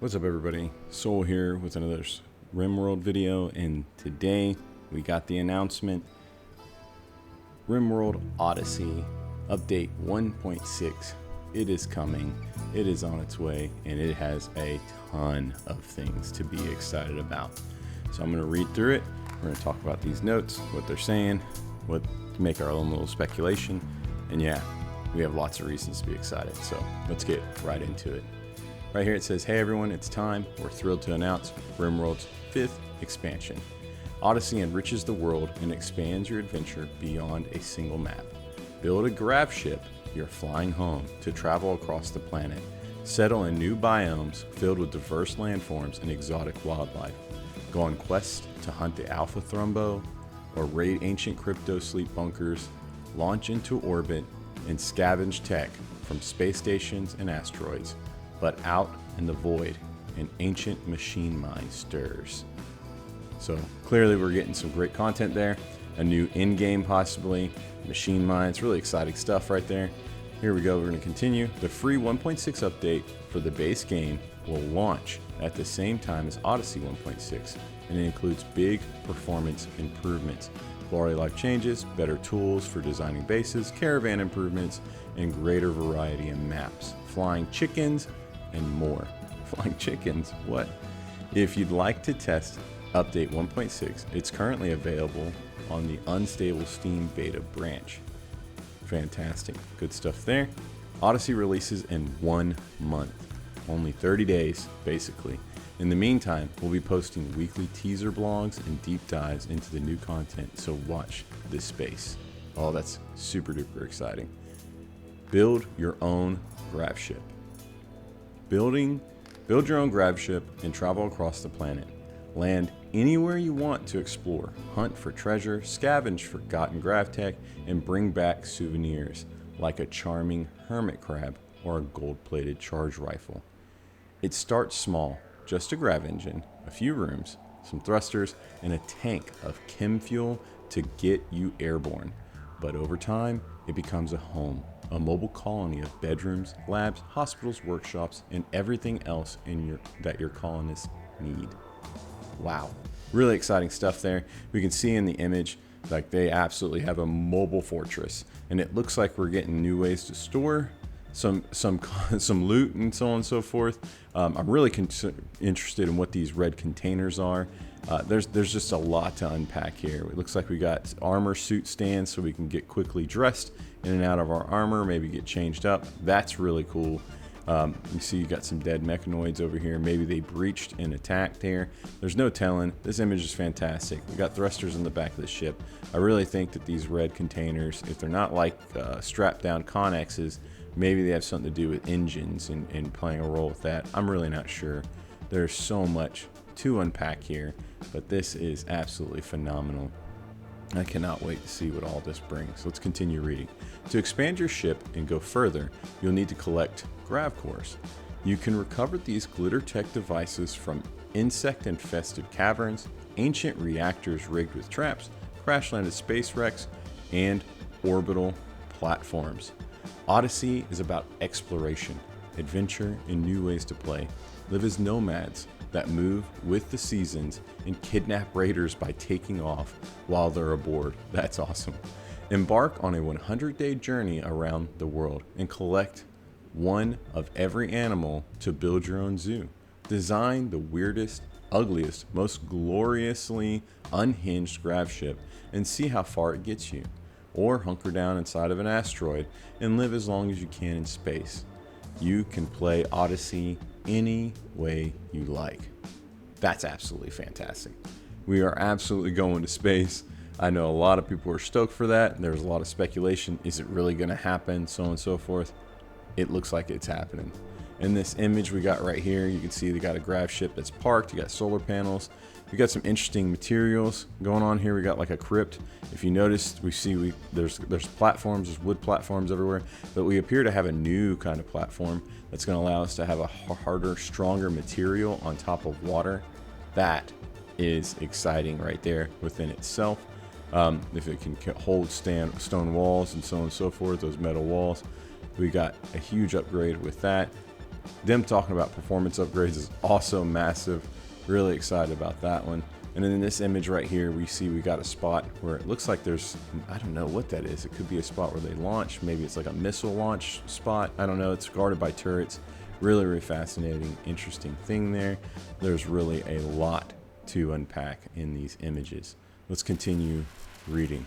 What's up, everybody? Soul here with another Rimworld video, and today we got the announcement. Rimworld Odyssey update 1.6. It is coming, it is on its way, and it has a ton of things to be excited about. So I'm going to read through it. We're going to talk about these notes, what they're saying, what to make our own little speculation, and yeah, we have lots of reasons to be excited. So let's get right into it. Right here it says, hey everyone, it's time. We're thrilled to announce Rimworld's 5th expansion. Odyssey enriches the world and expands your adventure beyond a single map. Build a Gravship, your flying home, to travel across the planet. Settle in new biomes filled with diverse landforms and exotic wildlife. Go on quests to hunt the Alpha Thrumbo or raid ancient crypto sleep bunkers. Launch into orbit and scavenge tech from space stations and asteroids. But out in the void, an ancient machine mine stirs. So clearly we're getting some great content there. A new in-game possibly, machine mines, really exciting stuff right there. Here we go, we're going to continue. The free 1.6 update for the base game will launch at the same time as Odyssey 1.6, and it includes big performance improvements, quality of life changes, better tools for designing bases, caravan improvements, and greater variety in maps, flying chickens, and more. Flying chickens? What? If you'd like to test update 1.6, it's currently available on the unstable Steam beta branch. Fantastic. Good stuff there. Odyssey releases in 1 month. Only 30 days, basically. In the meantime, we'll be posting weekly teaser blogs and deep dives into the new content, so watch this space. Oh, that's super duper exciting. Build your own Gravship. Build your own Gravship and travel across the planet. Land anywhere you want to explore. Hunt for treasure, scavenge forgotten grav tech, and bring back souvenirs like a charming hermit crab or a gold-plated charge rifle. It starts small, just a grav engine, a few rooms, some thrusters, and a tank of chem fuel to get you airborne. But over time, it becomes a home. A mobile colony of bedrooms, labs, hospitals, workshops, and everything else that your colonists need. Wow, really exciting stuff there. We can see in the image, like they absolutely have a mobile fortress, and it looks like we're getting new ways to store some loot and so on and so forth. I'm really interested in what these red containers are. There's just a lot to unpack here. It looks like we got armor suit stands so we can get quickly dressed in and out of our armor, maybe get changed up. That's really cool. You see you got some dead Mechanoids over here. Maybe they breached and attacked here. There's no telling. This image is fantastic. We got thrusters in the back of the ship. I really think that these red containers, if they're not like strapped down Connexes, maybe they have something to do with engines and playing a role with that. I'm really not sure. There's so much to unpack here, but this is absolutely phenomenal. I cannot wait to see what all this brings. Let's continue reading. To expand your ship and go further, you'll need to collect grav cores. You can recover these glitter tech devices from insect-infested caverns, ancient reactors rigged with traps, crash-landed space wrecks, and orbital platforms. Odyssey is about exploration, adventure, and new ways to play. Live as nomads that move with the seasons and kidnap raiders by taking off while they're aboard. That's awesome. Embark on a 100-day journey around the world and collect one of every animal to build your own zoo. Design the weirdest, ugliest, most gloriously unhinged Gravship and see how far it gets you. Or hunker down inside of an asteroid and live as long as you can in space. You can play Odyssey any way you like. That's absolutely fantastic. We are absolutely going to space. I know a lot of people are stoked for that. There's a lot of speculation. Is it really going to happen? So on and so forth. It looks like it's happening. In this image we got right here, you can see they got a Gravship that's parked. You got solar panels. We got some interesting materials going on here. We got like a crypt. If you notice, there's platforms, there's wood platforms everywhere, but we appear to have a new kind of platform that's going to allow us to have a harder, stronger material on top of water. That is exciting right there within itself. If it can hold stone walls and so on and so forth, those metal walls, we got a huge upgrade with that. Them talking about performance upgrades is also massive. Really excited about that one. And then in this image right here, we see we got a spot where it looks like there's, I don't know what that is. It could be a spot where they launch. Maybe it's like a missile launch spot. I don't know. It's guarded by turrets. Really, really fascinating, interesting thing there. There's really a lot to unpack in these images. Let's continue reading.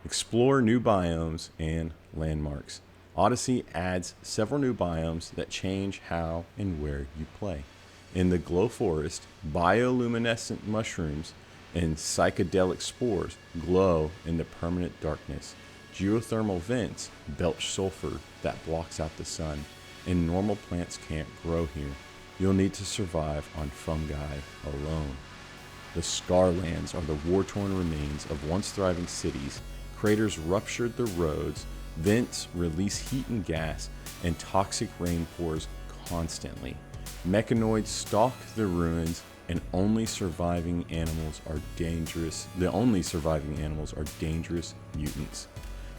Explore new biomes and landmarks. Odyssey adds several new biomes that change how and where you play. In the Glow Forest, bioluminescent mushrooms and psychedelic spores glow in the permanent darkness. Geothermal vents belch sulfur that blocks out the sun, and normal plants can't grow here. You'll need to survive on fungi alone. The Scarlands are the war-torn remains of once thriving cities. Craters ruptured the roads, vents release heat and gas, and toxic rain pours constantly. Mechanoids stalk the ruins, and the only surviving animals are dangerous mutants.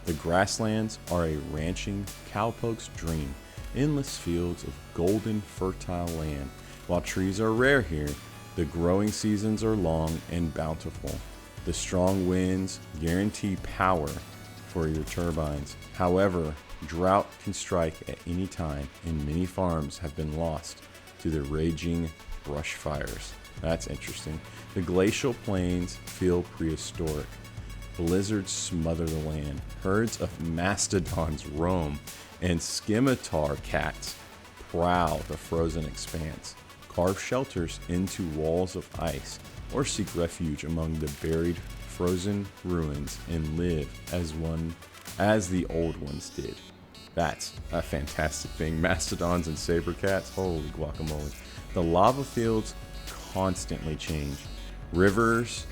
The grasslands are a ranching cowpoke's dream, endless fields of golden, fertile land. While trees are rare here, the growing seasons are long and bountiful. The strong winds guarantee power for your turbines. However, drought can strike at any time, and many farms have been lost to the raging brush fires. That's interesting. The glacial plains feel prehistoric. Blizzards smother the land. Herds of mastodons roam, and scimitar cats prowl the frozen expanse. Carve shelters into walls of ice, or seek refuge among the buried frozen ruins and live as the old ones did. That's a fantastic thing. Mastodons and saber cats, holy guacamole. The lava fields constantly change. Rivers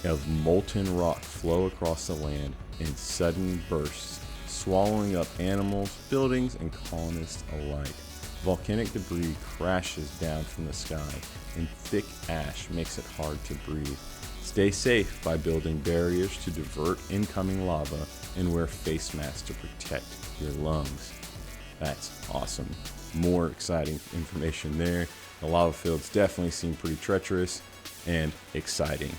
of molten rock flow across the land in sudden bursts, swallowing up animals, buildings, and colonists alike. Volcanic debris crashes down from the sky, and thick ash makes it hard to breathe. Stay safe by building barriers to divert incoming lava and wear face masks to protect your lungs. That's awesome. More exciting information there. The lava fields definitely seem pretty treacherous and exciting.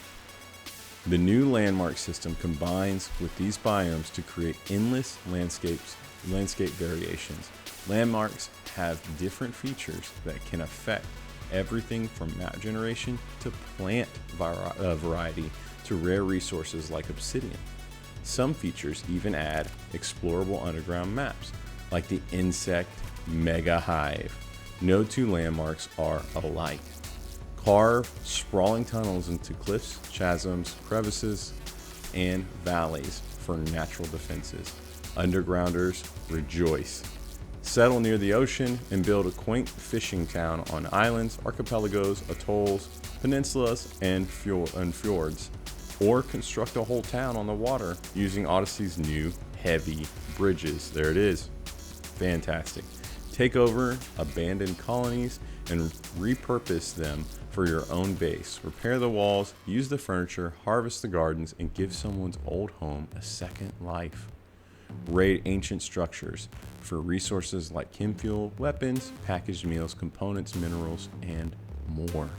The new landmark system combines with these biomes to create endless landscape variations. Landmarks have different features that can affect everything from map generation to plant variety to rare resources like obsidian. Some features even add explorable underground maps, like the insect mega hive. No two landmarks are alike. Carve sprawling tunnels into cliffs, chasms, crevices, and valleys for natural defenses. Undergrounders rejoice. Settle near the ocean and build a quaint fishing town on islands, archipelagos, atolls, peninsulas, and fjords. Or construct a whole town on the water using Odyssey's new heavy bridges. There it is. Fantastic. Take over abandoned colonies and repurpose them for your own base. Repair the walls, use the furniture, harvest the gardens, and give someone's old home a second life. Raid ancient structures for resources like chem fuel, weapons, packaged meals, components, minerals, and more.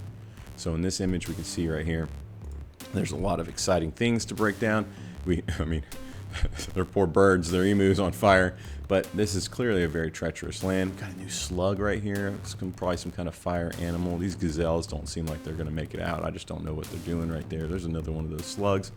So in this image we can see right here, there's a lot of exciting things to break down. They're poor birds, they're emus on fire, but this is clearly a very treacherous land. We've got a new slug right here. It's probably some kind of fire animal. These gazelles don't seem like they're going to make it out. I just don't know what they're doing right there. There's another one of those slugs.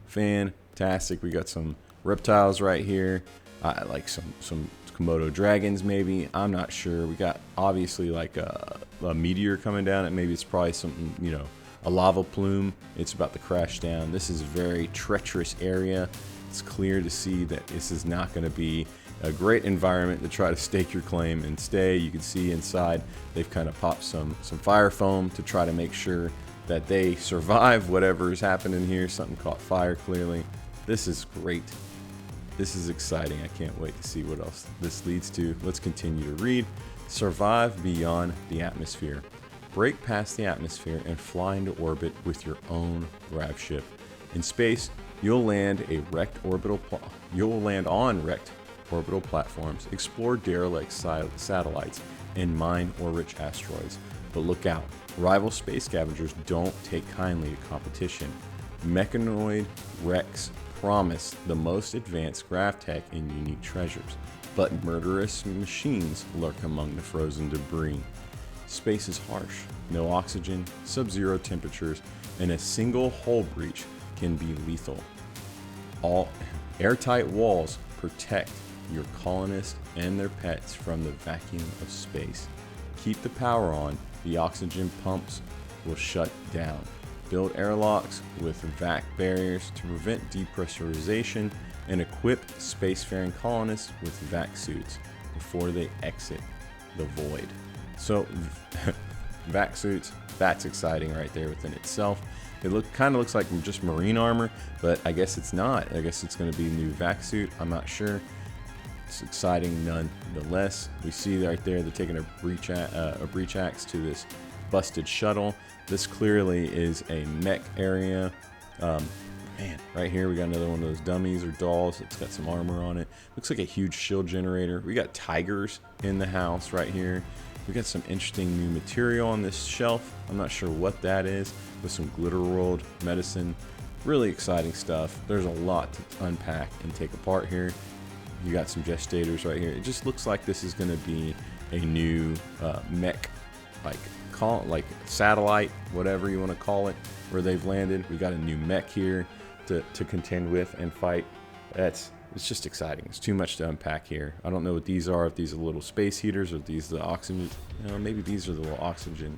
Fantastic. We got some reptiles right here. Like some Komodo dragons maybe. I'm not sure. We got obviously like a meteor coming down, and maybe it's probably something, a lava plume. It's about to crash down. This is a very treacherous area. It's clear to see that this is not going to be a great environment to try to stake your claim and stay. You can see inside they've kind of popped some fire foam to try to make sure that they survive whatever is happening here. Something caught fire clearly. This is great. This is exciting. I can't wait to see what else this leads to. Let's continue to read. Survive beyond the atmosphere. Break past the atmosphere and fly into orbit with your own Gravship. In space, you'll land on wrecked orbital platforms, explore derelict satellites, and mine ore-rich asteroids. But look out, rival space scavengers don't take kindly to competition. Mechanoid wrecks promise the most advanced grav tech and unique treasures, but murderous machines lurk among the frozen debris. Space is harsh, no oxygen, sub-zero temperatures, and a single hull breach can be lethal. All airtight walls protect your colonists and their pets from the vacuum of space. Keep the power on, the oxygen pumps will shut down. Build airlocks with vac barriers to prevent depressurization, and equip spacefaring colonists with vac suits before they exit the void. So, vac suits, that's exciting right there within itself. It kind of looks like just marine armor, but I guess it's not. I guess it's going to be a new vac suit. I'm not sure. It's exciting nonetheless. We see right there they're taking a breach axe to this busted shuttle. This clearly is a mech area. Man, right here we got another one of those dummies or dolls. It's got some armor on it. Looks like a huge shield generator. We got tigers in the house right here. We got some interesting new material on this shelf. I'm not sure what that is, with some glitter world medicine. Really exciting stuff. There's a lot to unpack and take apart here. You got some gestators right here. It just looks like this is going to be a new mech, like satellite, whatever you want to call it, where they've landed. We got a new mech here to contend with and fight. It's just exciting. It's too much to unpack here. I don't know what these are, if these are little space heaters or if these are the oxygen. Maybe these are the little oxygen.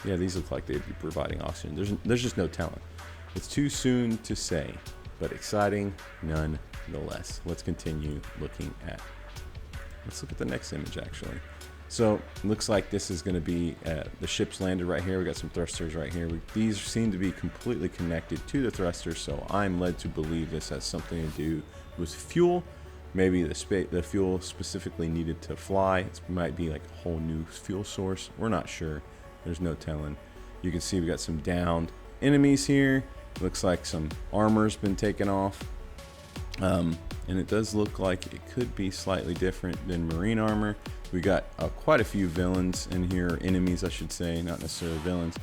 Yeah, these look like they'd be providing oxygen. There's just no telling. It's too soon to say, but exciting nonetheless. Let's continue looking at. Let's look at the next image actually. So it looks like this is going to be the ship's landed right here. We got some thrusters right here. These seem to be completely connected to the thrusters, so I'm led to believe this has something to do with fuel. Maybe the fuel specifically needed to fly. It might be like a whole new fuel source. We're not sure. There's no telling. You can see we got some downed enemies here. Looks like some armor's been taken off. And it does look like it could be slightly different than marine armor. We got quite a few villains in here, enemies I should say, not necessarily villains,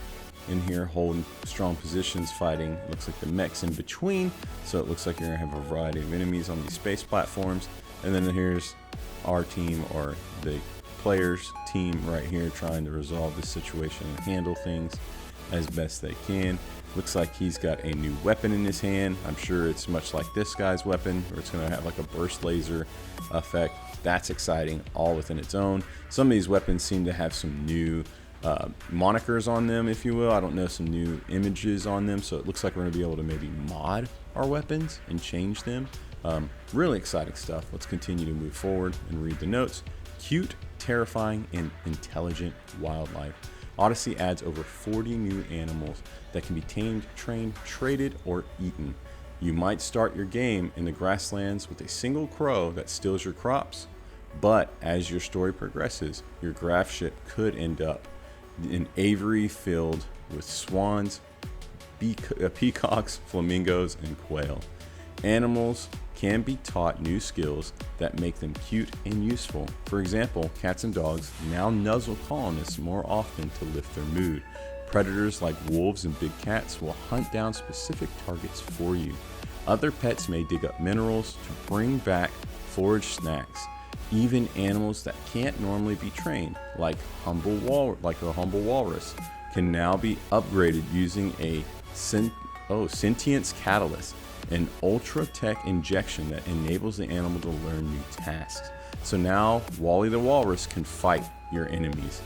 in here holding strong positions fighting. It looks like the mech's in between, so it looks like you're gonna have a variety of enemies on these space platforms. And then here's our team, or the players' team right here, trying to resolve this situation and handle things as best they can. Looks like he's got a new weapon in his hand. I'm sure it's much like this guy's weapon, where it's going to have like a burst laser effect. That's exciting, all within its own. Some of these weapons seem to have some new monikers on them, if you will. I don't know, some new images on them. So it looks like we're going to be able to maybe mod our weapons and change them. Really exciting stuff. Let's continue to move forward and read the notes. Cute, terrifying, and intelligent wildlife. Odyssey adds over 40 new animals that can be tamed, trained, traded, or eaten. You might start your game in the grasslands with a single crow that steals your crops, but as your story progresses, your Gravship could end up in aviary filled with swans, peacocks, flamingos, and quail. Animals can be taught new skills that make them cute and useful. For example, cats and dogs now nuzzle colonists more often to lift their mood. Predators like wolves and big cats will hunt down specific targets for you. Other pets may dig up minerals to bring back forage snacks. Even animals that can't normally be trained, like a humble walrus, can now be upgraded using a sentience catalyst, an ultra tech injection that enables the animal to learn new tasks. So now Wally the walrus can fight your enemies.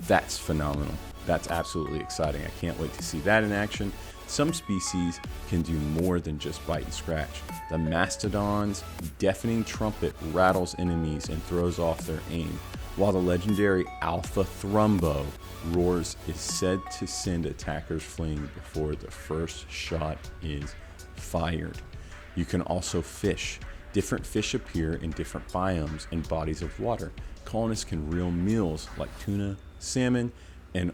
That's phenomenal. That's absolutely exciting. I can't wait to see that in action. Some species can do more than just bite and scratch. The mastodon's deafening trumpet rattles enemies and throws off their aim, while the legendary Alpha Thrumbo roars is said to send attackers fleeing before the first shot is fired. You can also fish. Different fish appear in different biomes and bodies of water. Colonists can reel meals like tuna, salmon, and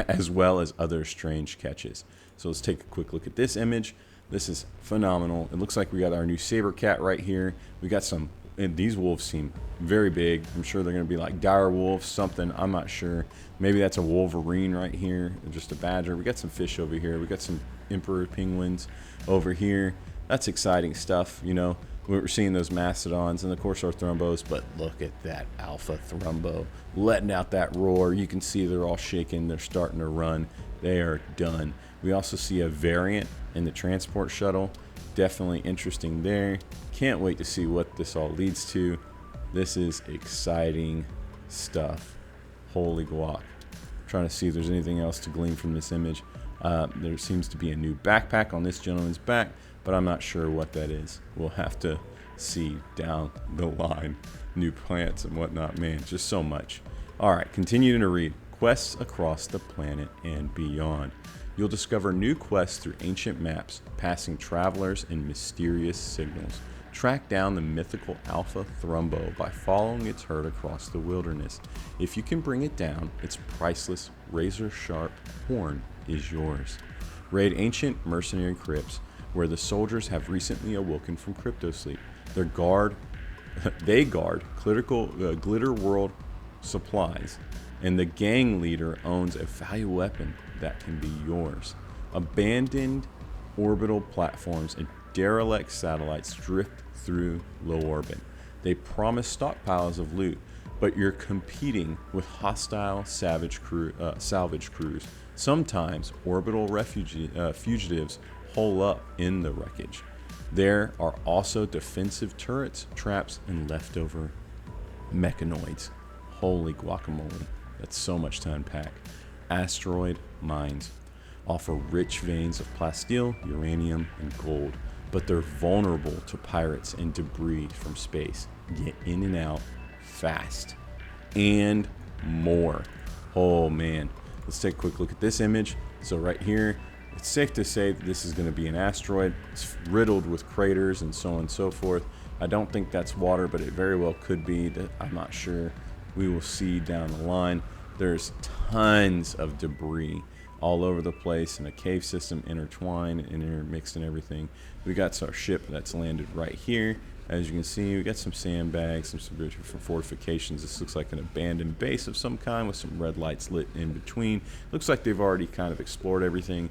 as well as other strange catches. So let's take a quick look at this image. This is phenomenal. It looks like we got our new saber cat right here. We got some and these wolves seem very big. I'm sure they're going to be like dire wolves, something. I'm not sure. Maybe that's a wolverine right here, just a badger. We got some fish over here. We got some emperor penguins over here. That's exciting stuff. You know, we're seeing those mastodons and of course our thrumbos, but look at that alpha thrumbo letting out that roar. You can see they're all shaking. They're starting to run. They are done. We also see a variant in the transport shuttle. Definitely interesting there. Can't wait to see what this all leads to. This is exciting stuff. Holy guac. Trying to see if there's anything else to glean from this image. There seems to be a new backpack on this gentleman's back, but I'm not sure what that is. We'll have to see down the line. New plants and whatnot. Man, just so much. All right, continuing to read. Quests across the planet and beyond. You'll discover new quests through ancient maps, passing travelers and mysterious signals. Track down the mythical Alpha Thrumbo by following its herd across the wilderness. If you can bring it down, its priceless, razor-sharp horn is yours. Raid ancient mercenary crypts, where the soldiers have recently awoken from cryptosleep. They guard critical glitter world supplies, and the gang leader owns a valuable weapon that can be yours. Abandoned orbital platforms and derelict satellites drift through low orbit. They promise stockpiles of loot, but you're competing with hostile salvage crews. Sometimes orbital fugitives hole up in the wreckage. There are also defensive turrets, traps, and leftover mechanoids. Holy guacamole. That's so much to unpack. Asteroid mines offer rich veins of plasteel, uranium, and gold, but they're vulnerable to pirates and debris from space. Get in and out fast. And more. Oh man. Let's take a quick look at this image. So right here, it's safe to say that this is going to be an asteroid. It's riddled with craters and so on and so forth. I don't think that's water, but it very well could be. I'm not sure. We will see down the line. There's tons of debris all over the place in a cave system, intertwined and intermixed and everything. We got our ship that's landed right here. As you can see, we got some sandbags, some different fortifications. This looks like an abandoned base of some kind with some red lights lit in between. Looks like they've already kind of explored everything.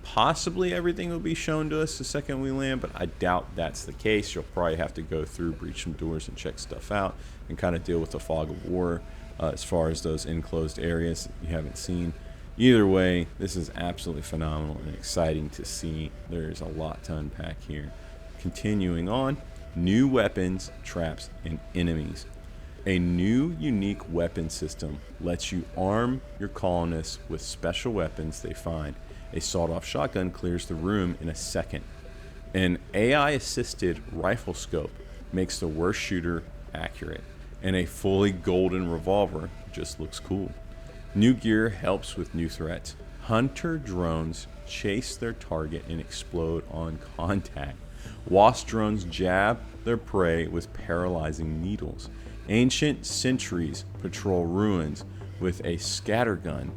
Possibly everything will be shown to us the second we land, but I doubt that's the case. You'll probably have to go through, breach some doors, and check stuff out, and kind of deal with the fog of war as far as those enclosed areas that you haven't seen. Either way, this is absolutely phenomenal and exciting to see. There's a lot to unpack here. Continuing on, new weapons, traps, and enemies. A new unique weapon system lets you arm your colonists with special weapons they find. A sawed-off shotgun clears the room in a second. An AI-assisted rifle scope makes the worst shooter accurate. And a fully golden revolver just looks cool. New gear helps with new threats. Hunter drones chase their target and explode on contact. Wasp drones jab their prey with paralyzing needles. Ancient sentries patrol ruins with a scattergun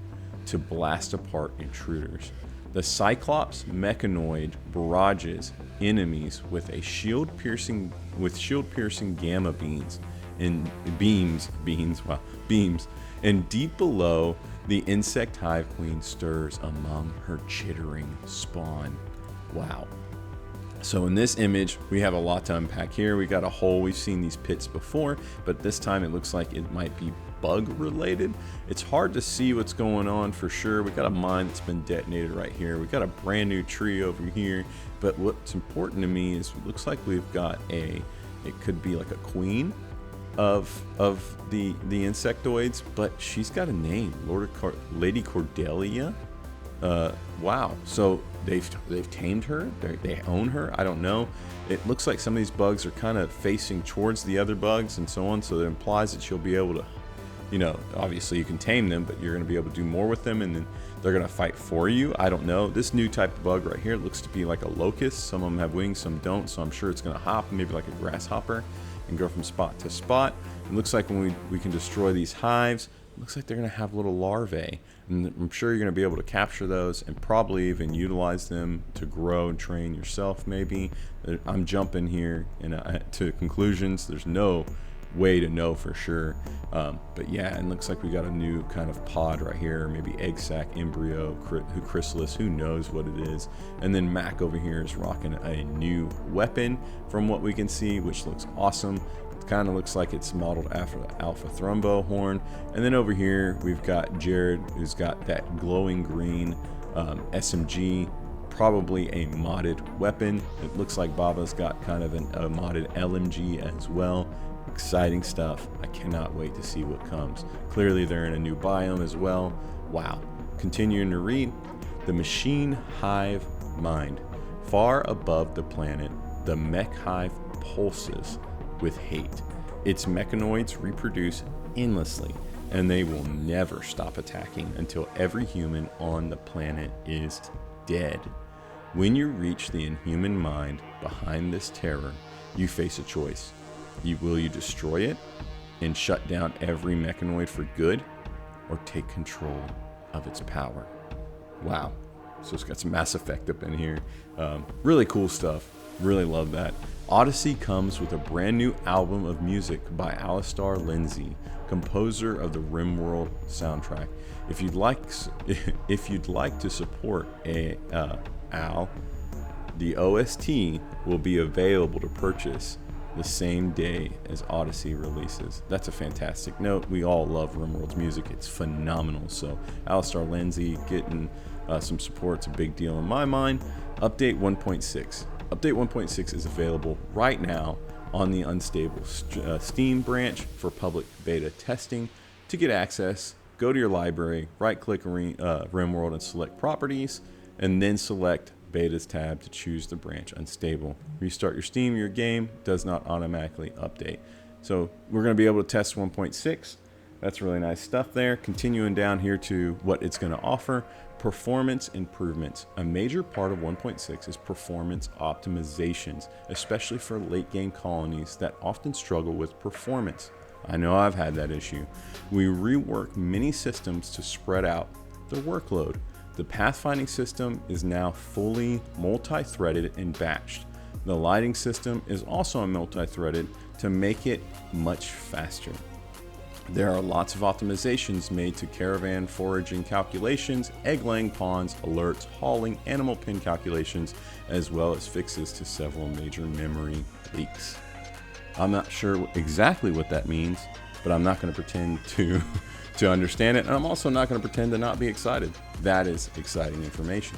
to blast apart intruders. The Cyclops Mechanoid barrages enemies with shield-piercing gamma beams. And deep below, the insect hive queen stirs among her chittering spawn. Wow. So in this image, we have a lot to unpack here. We got a hole. We've seen these pits before, but this time it looks like it might be bug related. It's hard to see what's going on for sure. We got a mine that's been detonated right here. We got a brand new tree over here. But what's important to me is it looks like we've got it could be like a queen of the insectoids, but she's got a name, Lady Cordelia. Wow. So they've tamed her. They own her. I don't know. It looks like some of these bugs are kind of facing towards the other bugs and so on. So that implies that she'll be able to, obviously you can tame them, but you're going to be able to do more with them, and then they're going to fight for you. I don't know. This new type of bug right here looks to be like a locust. Some of them have wings, some don't. So I'm sure it's going to hop, maybe like a grasshopper, and go from spot to spot. It looks like when we can destroy these hives, looks like they're going to have little larvae. And I'm sure you're going to be able to capture those and probably even utilize them to grow and train yourself maybe. I'm jumping here to conclusions. There's no way to know for sure. But yeah, it looks like we got a new kind of pod right here, maybe egg sac, embryo, chrysalis, who knows what it is. And then Mac over here is rocking a new weapon from what we can see, which looks awesome. Kind of looks like it's modeled after the Alpha Thrumbo horn. And then over here we've got Jared, who's got that glowing green SMG, probably a modded weapon. It looks like Baba's got kind of a modded LMG as well. Exciting stuff. I cannot wait to see what comes. Clearly they're in a new biome as well. Wow. Continuing to read, the machine hive mind. Far above the planet, the mech hive pulses with hate. Its mechanoids reproduce endlessly, and they will never stop attacking until every human on the planet is dead. When you reach the inhuman mind behind this terror, you face a choice. Will you destroy it and shut down every mechanoid for good, or take control of its power? Wow. So it's got some Mass Effect up in here. Really cool stuff. Really love that. Odyssey comes with a brand new album of music by Alistar Lindsay, composer of the Rimworld soundtrack. If you'd like to support Al, the OST will be available to purchase the same day as Odyssey releases. That's a fantastic note. We all love Rimworld's music. It's phenomenal. So Alistar Lindsay getting some support's a big deal in my mind. Update 1.6. Update 1.6 is available right now on the Unstable Steam branch for public beta testing. To get access, go to your library, right-click Rimworld and select Properties, and then select Betas tab to choose the branch Unstable. Restart your Steam, your game does not automatically update. So we're going to be able to test 1.6. That's really nice stuff there. Continuing down here to what it's going to offer. Performance improvements. A major part of 1.6 is performance optimizations, especially for late game colonies that often struggle with performance. I know I've had that issue. We reworked many systems to spread out the workload. The pathfinding system is now fully multi-threaded and batched. The lighting system is also multi-threaded to make it much faster. There are lots of optimizations made to caravan foraging calculations, egg laying ponds, alerts, hauling, animal pin calculations, as well as fixes to several major memory leaks. I'm not sure exactly what that means, but I'm not going to pretend to understand it, and I'm also not going to pretend to not be excited. That is exciting information.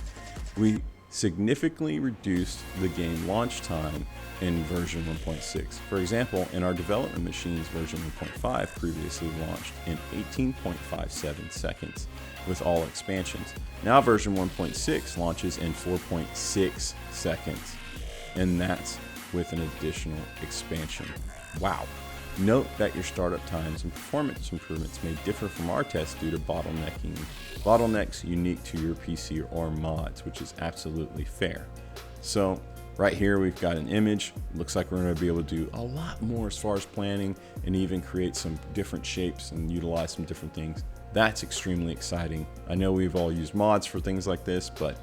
We significantly reduced the game launch time in version 1.6. For example, in our development machines, version 1.5 previously launched in 18.57 seconds with all expansions. Now version 1.6 launches in 4.6 seconds, and that's with an additional expansion. Wow. Note that your startup times and performance improvements may differ from our tests due to bottlenecks unique to your PC or mods, which is absolutely fair. So right here we've got an image. Looks like we're going to be able to do a lot more as far as planning and even create some different shapes and utilize some different things. That's extremely exciting. I know we've all used mods for things like this, but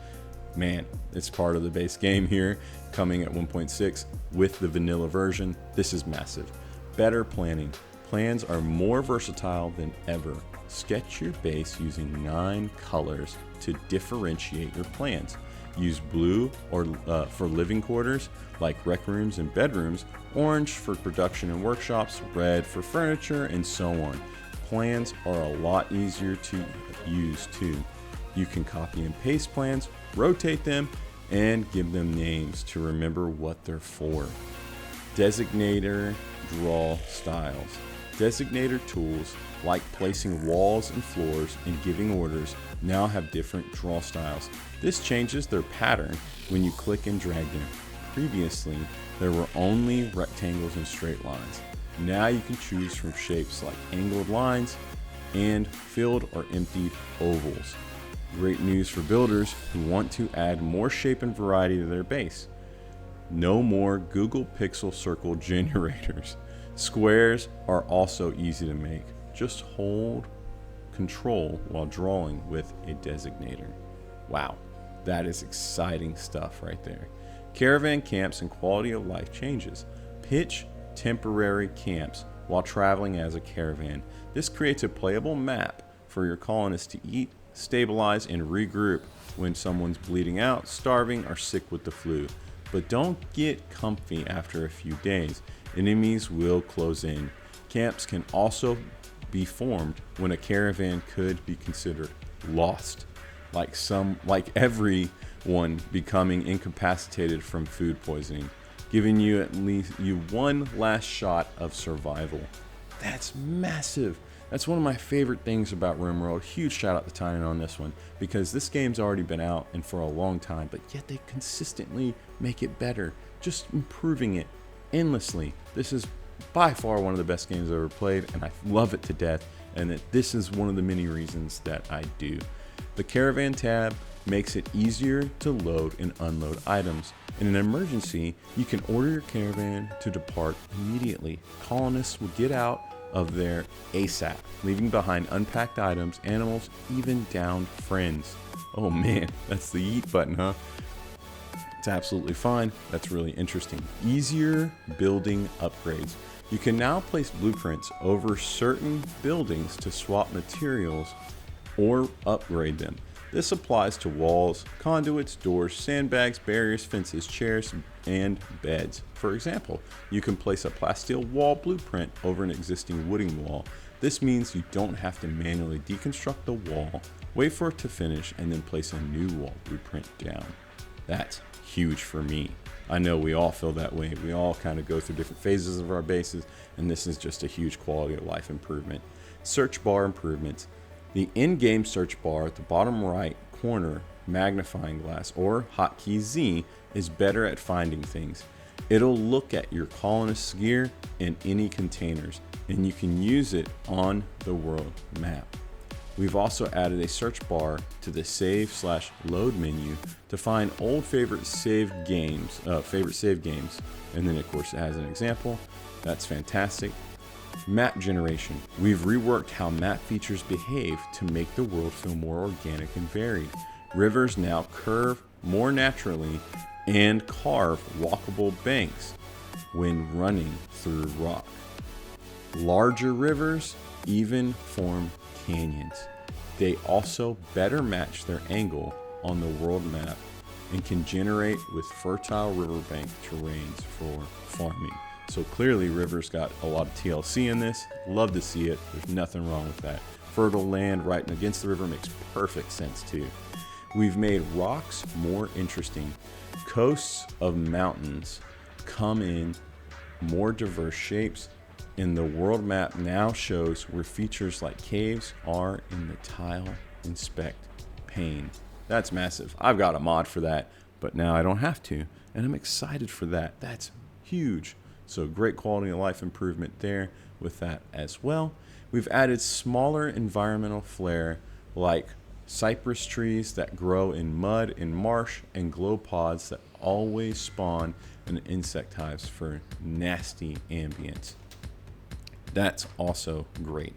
man, it's part of the base game here, coming at 1.6 with the vanilla version. This is massive. Better planning. Plans are more versatile than ever. Sketch your base using 9 colors to differentiate your plans. Use blue or for living quarters like rec rooms and bedrooms, orange for production and workshops, red for furniture, and so on. Plans are a lot easier to use too. You can copy and paste plans, rotate them, and give them names to remember what they're for. Designator draw styles. Designator tools like placing walls and floors and giving orders now have different draw styles. This changes their pattern when you click and drag them. Previously, there were only rectangles and straight lines. Now you can choose from shapes like angled lines and filled or emptied ovals. Great news for builders who want to add more shape and variety to their base. No more Google Pixel Circle generators. Squares are also easy to make. Just hold control while drawing with a designator. Wow, that is exciting stuff right there. Caravan camps and quality of life changes. Pitch temporary camps while traveling as a caravan. This creates a playable map for your colonists to eat, stabilize, and regroup when someone's bleeding out, starving, or sick with the flu. But don't get comfy after a few days. Enemies will close in. Camps can also be formed when a caravan could be considered lost, like everyone becoming incapacitated from food poisoning, giving you at least one last shot of survival. That's massive. That's one of my favorite things about Rimworld. Huge shout out to Tynan on this one, because this game's already been out and for a long time, but yet they consistently make it better, just improving it endlessly. This is by far one of the best games I've ever played, and I love it to death, and that this is one of the many reasons that I do. The Caravan tab makes it easier to load and unload items. In an emergency, you can order your caravan to depart immediately. Colonists will get out of there ASAP, leaving behind unpacked items, animals, even downed friends. Oh man, that's the eat button, huh? It's absolutely fine. That's really interesting. Easier building upgrades. You can now place blueprints over certain buildings to swap materials or upgrade them. This applies to walls, conduits, doors, sandbags, barriers, fences, chairs, and beds. For example, you can place a plasteel wall blueprint over an existing wooden wall. This means you don't have to manually deconstruct the wall, wait for it to finish, and then place a new wall blueprint down. That's huge for me. I know we all feel that way. We all kind of go through different phases of our bases, and this is just a huge quality of life improvement. Search bar improvements. The in-game search bar at the bottom right corner magnifying glass, or hotkey Z, is better at finding things. It'll look at your colonist's gear and any containers, and you can use it on the world map. We've also added a search bar to the save/load menu to find old favorite save games, and then of course it has an example. That's fantastic. Map generation. We've reworked how map features behave to make the world feel more organic and varied. Rivers now curve more naturally and carve walkable banks when running through rock. Larger rivers even form canyons. They also better match their angle on the world map and can generate with fertile riverbank terrains for farming. So clearly rivers got a lot of TLC in this. Love to see it. There's nothing wrong with that. Fertile land right against the river makes perfect sense too. We've made rocks more interesting. Coasts of mountains come in more diverse shapes, and the world map now shows where features like caves are in the tile inspect pane. That's massive. I've got a mod for that, but now I don't have to, and I'm excited for that. That's huge. So great quality of life improvement there with that as well. We've added smaller environmental flair like cypress trees that grow in mud and marsh, and glow pods that always spawn in insect hives for nasty ambience. That's also great.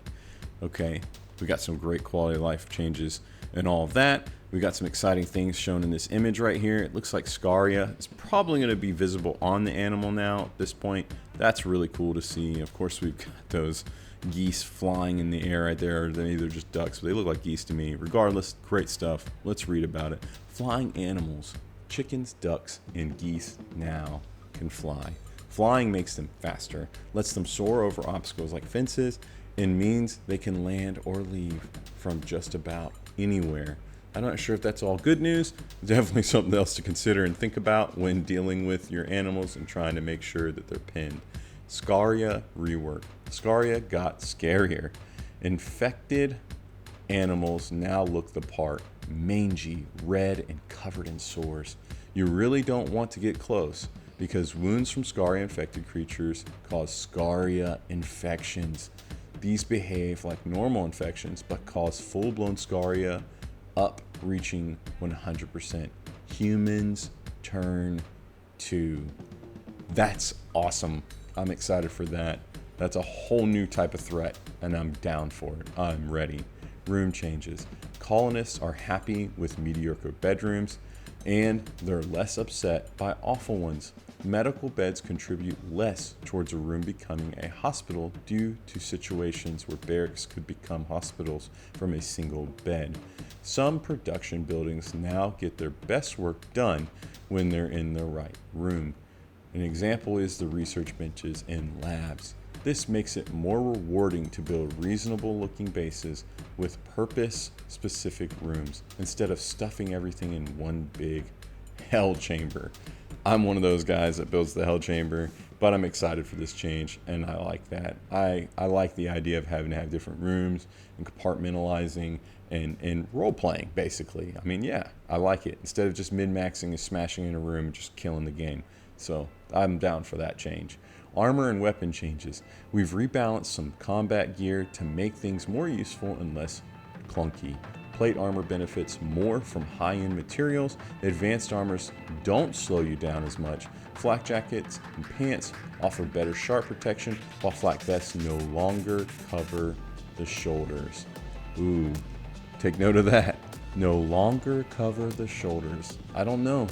Okay, we got some great quality of life changes and all of that. We got some exciting things shown in this image right here. It looks like scaria is probably going to be visible on the animal now at this point. That's really cool to see. Of course, we've got those geese flying in the air right there. They're either just ducks, but they look like geese to me. Regardless, great stuff. Let's read about it. Flying animals. Chickens, ducks, and geese now can fly. Flying makes them faster, lets them soar over obstacles like fences, and means they can land or leave from just about anywhere. I'm not sure if that's all good news. Definitely something else to consider and think about when dealing with your animals and trying to make sure that they're pinned. Scaria rework. Scaria got scarier. Infected animals now look the part. Mangy, red, and covered in sores. You really don't want to get close, because wounds from Scaria infected creatures cause Scaria infections. These behave like normal infections, but cause full-blown Scaria up reaching 100%. Humans turn to. That's awesome. I'm excited for that. That's a whole new type of threat, and I'm down for it. I'm ready. room changes. Colonists are happy with mediocre bedrooms, and they're less upset by awful ones. Medical beds contribute less towards a room becoming a hospital due to situations where barracks could become hospitals from a single bed. Some production buildings now get their best work done when they're in the right room. An example is the research benches in labs. This makes it more rewarding to build reasonable looking bases with purpose specific rooms instead of stuffing everything in one big hell chamber. I'm one of those guys that builds the hell chamber, but I'm excited for this change, and I like that. I like the idea of having to have different rooms and compartmentalizing and role playing, basically. I mean, yeah, I like it. Instead of just min-maxing and smashing in a room and just killing the game. So I'm down for that change. Armor and weapon changes. We've rebalanced some combat gear to make things more useful and less clunky. Plate armor benefits more from high-end materials. Advanced armors don't slow you down as much. Flak jackets and pants offer better sharp protection, while flak vests no longer cover the shoulders. Ooh, take note of that. No longer cover the shoulders. I don't know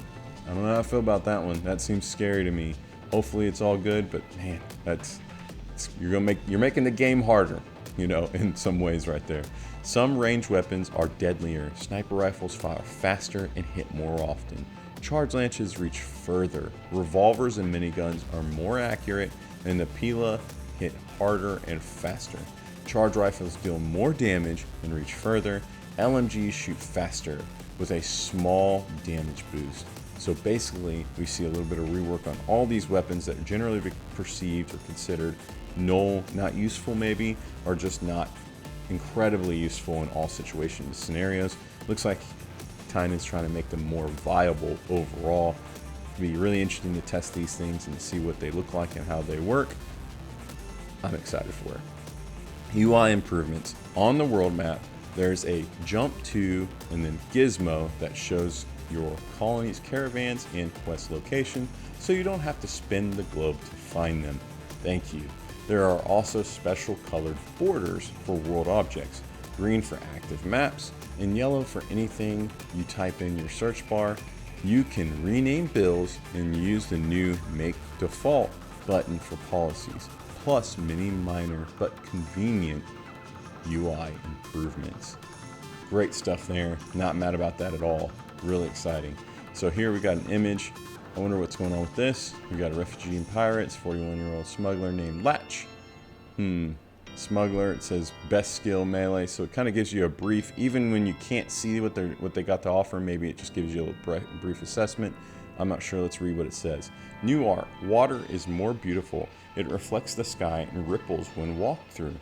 how I feel about that one. That seems scary to me. Hopefully it's all good, but man, you're making the game harder, in some ways right there. Some ranged weapons are deadlier. Sniper rifles fire faster and hit more often. Charge lances reach further. Revolvers and miniguns are more accurate, and the Pila hit harder and faster. Charge rifles deal more damage and reach further. LMGs shoot faster with a small damage boost. So basically, we see a little bit of rework on all these weapons that are generally perceived or considered not useful maybe, or just not incredibly useful in all situations and scenarios. Looks like Tynan's trying to make them more viable overall. It'll be really interesting to test these things and see what they look like and how they work. I'm excited for it. UI improvements. On the world map, there's a jump to and then gizmo that shows your colonies, caravans, and quest location, so you don't have to spin the globe to find them. Thank you. There are also special colored borders for world objects, green for active maps, and yellow for anything you type in your search bar. You can rename bills and use the new Make Default button for policies, plus many minor but convenient UI improvements. Great stuff there. Not mad about that at all. Really exciting. So here we got an image. I wonder what's going on with this. We got a refugee and pirates, 41-year-old smuggler named Latch. Smuggler, it says best skill melee, so it kind of gives you a brief, even when you can't see what they got to offer, maybe it just gives you a brief assessment. I'm not sure. Let's read what it says. New art. Water is more beautiful. It reflects the sky and ripples when walked through.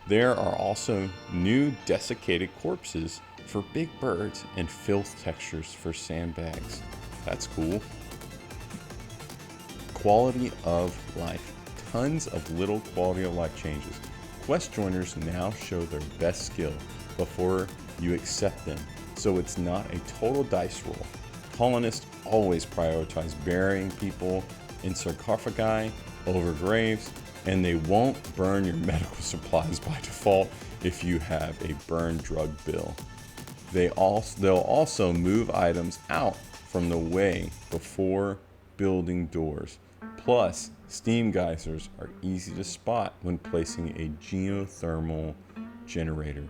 There are also new desiccated corpses for big birds and filth textures for sandbags. That's cool. Quality of life. Tons of little quality of life changes. Quest joiners now show their best skill before you accept them, so it's not a total dice roll. Colonists always prioritize burying people in sarcophagi over graves, and they won't burn your medical supplies by default if you have a burn drug bill. They'll also move items out from the way before building doors. Plus, steam geysers are easy to spot when placing a geothermal generator.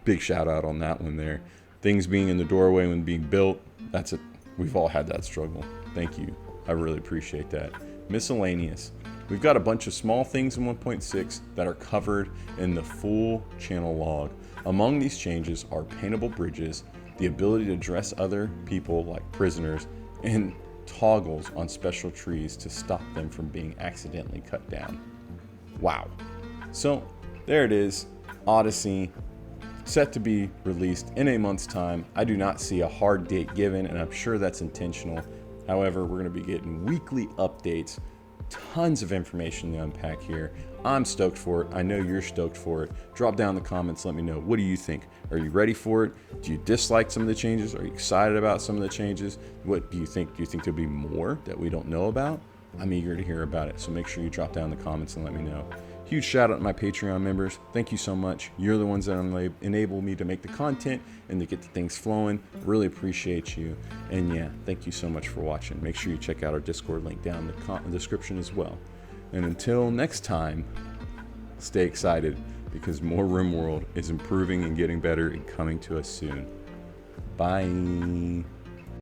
Big shout out on that one there. Things being in the doorway when being built, that's it. We've all had that struggle. Thank you. I really appreciate that. Miscellaneous. We've got a bunch of small things in 1.6 that are covered in the full channel log. Among these changes are paintable bridges, the ability to dress other people like prisoners, and toggles on special trees to stop them from being accidentally cut down. Wow. So there it is, Odyssey, set to be released in a month's time. I do not see a hard date given, and I'm sure that's intentional. However, we're going to be getting weekly updates, tons of information to unpack here. I'm stoked for it. I know you're stoked for it. Drop down in the comments. Let me know. What do you think? Are you ready for it? Do you dislike some of the changes? Are you excited about some of the changes? What do you think? Do you think there'll be more that we don't know about? I'm eager to hear about it. So make sure you drop down in the comments and let me know. Huge shout out to my Patreon members. Thank you so much. You're the ones that enable me to make the content and to get the things flowing. Really appreciate you. And yeah, thank you so much for watching. Make sure you check out our Discord link down in the description as well. And until next time, stay excited because more Rimworld is improving and getting better and coming to us soon. Bye.